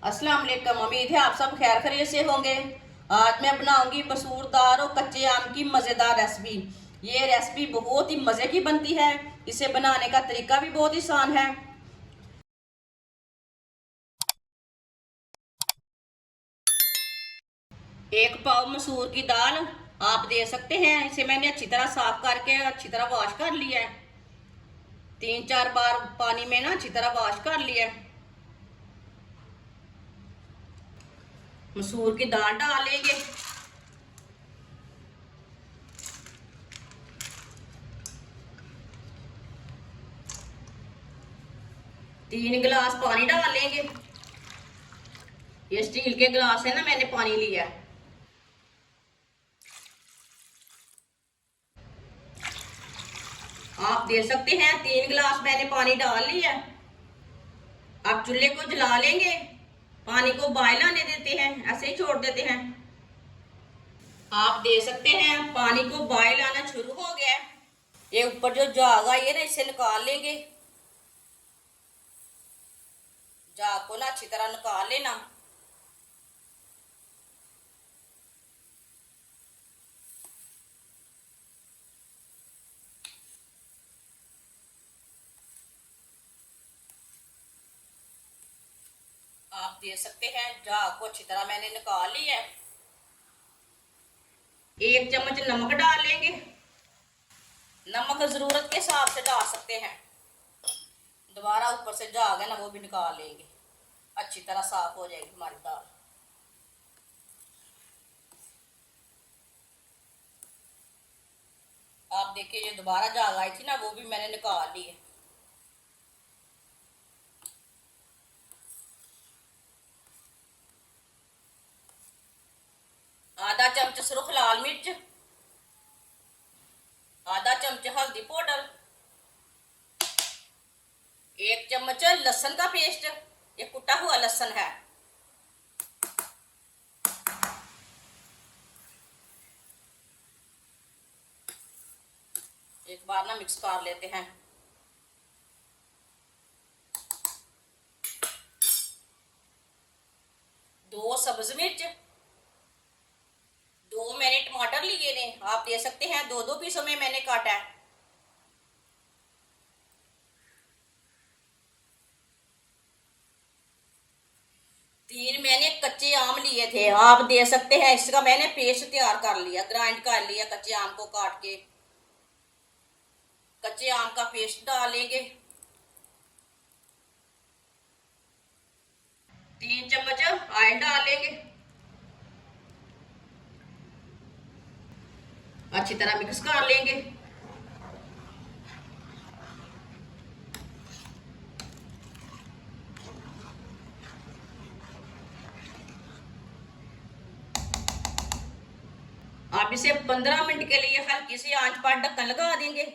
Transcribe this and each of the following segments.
अस्सलाम वालेकुम। उम्मीद है आप सब खैर खैरियत से होंगे। आज मैं बनाऊंगी मसूरदार और कच्चे आम की मज़ेदार रेसिपी। ये रेसिपी बहुत ही मज़े की बनती है। इसे बनाने का तरीका भी बहुत आसान है। एक पाव मसूर की दाल आप दे सकते हैं। इसे मैंने अच्छी तरह साफ करके अच्छी तरह वॉश कर लिया है। 3-4 बार पानी में ना अच्छी तरह वॉश कर लिया है। मसूर की दाल डालेंगे। 3 गिलास पानी डालेंगे। ये स्टील के गिलास है ना, मैंने पानी लिया है। आप दे सकते हैं 3 गिलास मैंने पानी डाल लिया। अब चूल्हे को जला लेंगे। पानी को बॉयल आने देते हैं, ऐसे ही छोड़ देते हैं। आप दे सकते हैं पानी को बॉयल आना शुरू हो गया है। ये ऊपर जो झाग आई है ना, इसे निकाल लेंगे। झाग को ना अच्छी तरह निकाल लेना। आप दे सकते हैं झाग को अच्छी तरह मैंने निकाल लिया है। 1 चम्मच नमक डाल लेंगे। नमक जरूरत के हिसाब से डाल सकते हैं। दोबारा ऊपर से झाग है ना, वो भी निकाल लेंगे। अच्छी तरह साफ हो जाएगी हमारी दाल। आप देखिए, ये दोबारा झाग आई थी ना, वो भी मैंने निकाल ली है। आधा चम्मच सुरख लाल मिर्च, आधा चम्मच हल्दी पाउडर, 1 चम्मच लहसुन का पेस्ट। ये कुटा हुआ लहसुन है। एक बार ना मिक्स कर लेते हैं। 2 सब्ज मिर्च, 2 मैंने टमाटर लिए ने। आप दे सकते हैं 2-2 पीसों में मैंने काटा है। 3 मैंने कच्चे आम लिए थे। आप दे सकते हैं, इसका मैंने पेस्ट तैयार कर लिया, ग्राइंड कर लिया। कच्चे आम को काट के कच्चे आम का पेस्ट डालेंगे। 3 चम्मच ऑयल डालेंगे। अच्छी तरह मिक्स कर लेंगे। आप इसे 15 मिनट के लिए हल्की सी आंच पर ढक्कन लगा देंगे।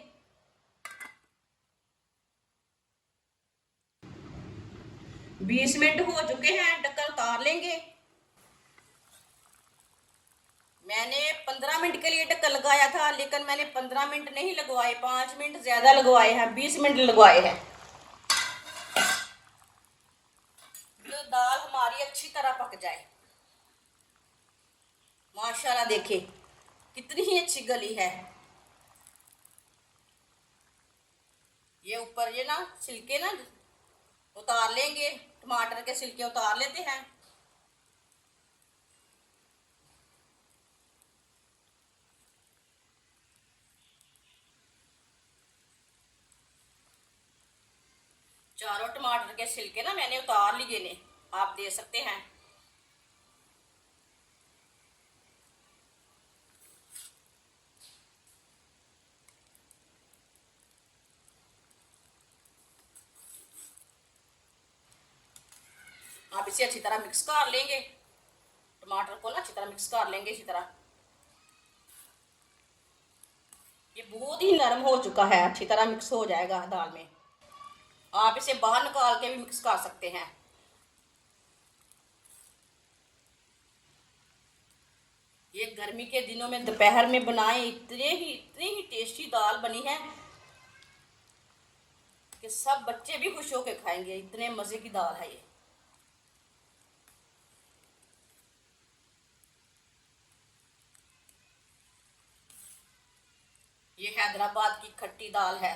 20 मिनट हो चुके हैं, ढक्कन उतार लेंगे। मैंने 15 मिनट के लिए ढक्कन लगाया था, लेकिन मैंने 15 मिनट नहीं लगवाए, 5 मिनट ज्यादा लगवाए हैं, 20 मिनट लगवाए हैं। जो दाल हमारी अच्छी तरह पक जाए। माशाल्लाह देखिए कितनी ही अच्छी गली है। ये ऊपर ये ना छिलके ना उतार लेंगे। टमाटर के छिलके उतार लेते हैं। चारों टमाटर के छिलके ना मैंने उतार लिए ने। आप दे सकते हैं। आप इसे अच्छी तरह मिक्स कर लेंगे। टमाटर को ना अच्छी तरह मिक्स कर लेंगे इसी तरह। ये बहुत ही नरम हो चुका है, अच्छी तरह मिक्स हो जाएगा दाल में। आप इसे बाहर निकाल के भी मिक्स कर सकते हैं। ये गर्मी के दिनों में दोपहर में बनाएं, इतनी ही टेस्टी दाल बनी है कि सब बच्चे भी खुश होकर खाएंगे। इतने मज़े की दाल है ये। ये हैदराबाद की खट्टी दाल है।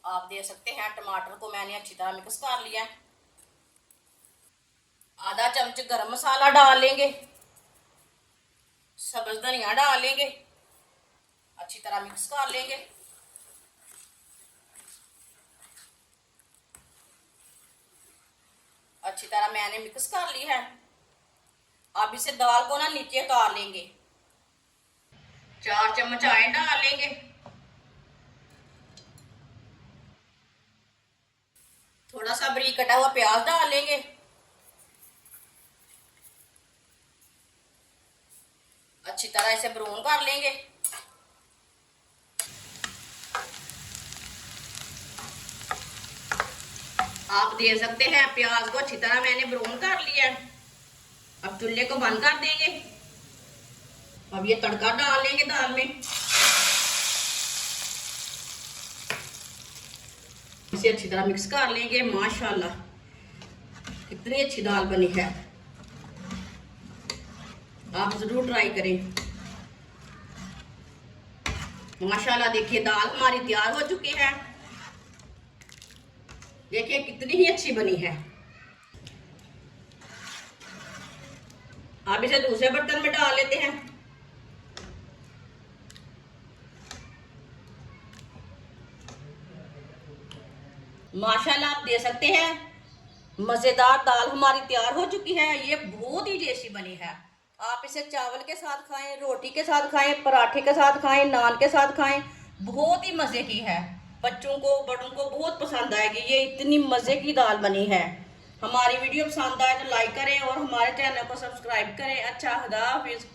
आप देख सकते हैं टमाटर को मैंने अच्छी तरह मिक्स कर लिया है। आधा चम्मच गरम मसाला डाल लेंगे, सब्ज धनिया डाल लेंगे, अच्छी तरह मिक्स कर लेंगे। अच्छी तरह मैंने मिक्स कर ली है। अब इसे दाल को ना नीचे उतार लेंगे। 4 चम्मच आयन डाल लेंगे, थोड़ा सा बारीक कटा हुआ प्याज डाल लेंगे, अच्छी तरह इसे ब्राउन कर लेंगे। आप देख सकते हैं प्याज को अच्छी तरह मैंने ब्राउन कर लिया है। अब चूल्हे को बंद कर देंगे। अब ये तड़का डाल लेंगे दाल में। इसे अच्छी तरह मिक्स कर लेंगे। माशाल्लाह कितनी अच्छी दाल बनी है, आप जरूर ट्राई करें। माशाल्लाह देखिए दाल हमारी तैयार हो चुकी है। देखिए कितनी ही अच्छी बनी है। अब इसे दूसरे बर्तन में डाल लेते हैं। माशाल्लाह आप देख सकते हैं मजेदार दाल हमारी तैयार हो चुकी है। ये बहुत ही टेस्टी बनी है। आप इसे चावल के साथ खाएं, रोटी के साथ खाएं, पराठे के साथ खाएं, नान के साथ खाएं, बहुत ही मजे की है। बच्चों को बड़ों को बहुत पसंद आएगी। ये इतनी मजे की दाल बनी है। हमारी वीडियो पसंद आए तो लाइक करें और हमारे चैनल को सब्सक्राइब करें। अच्छा, खुदा हाफिज।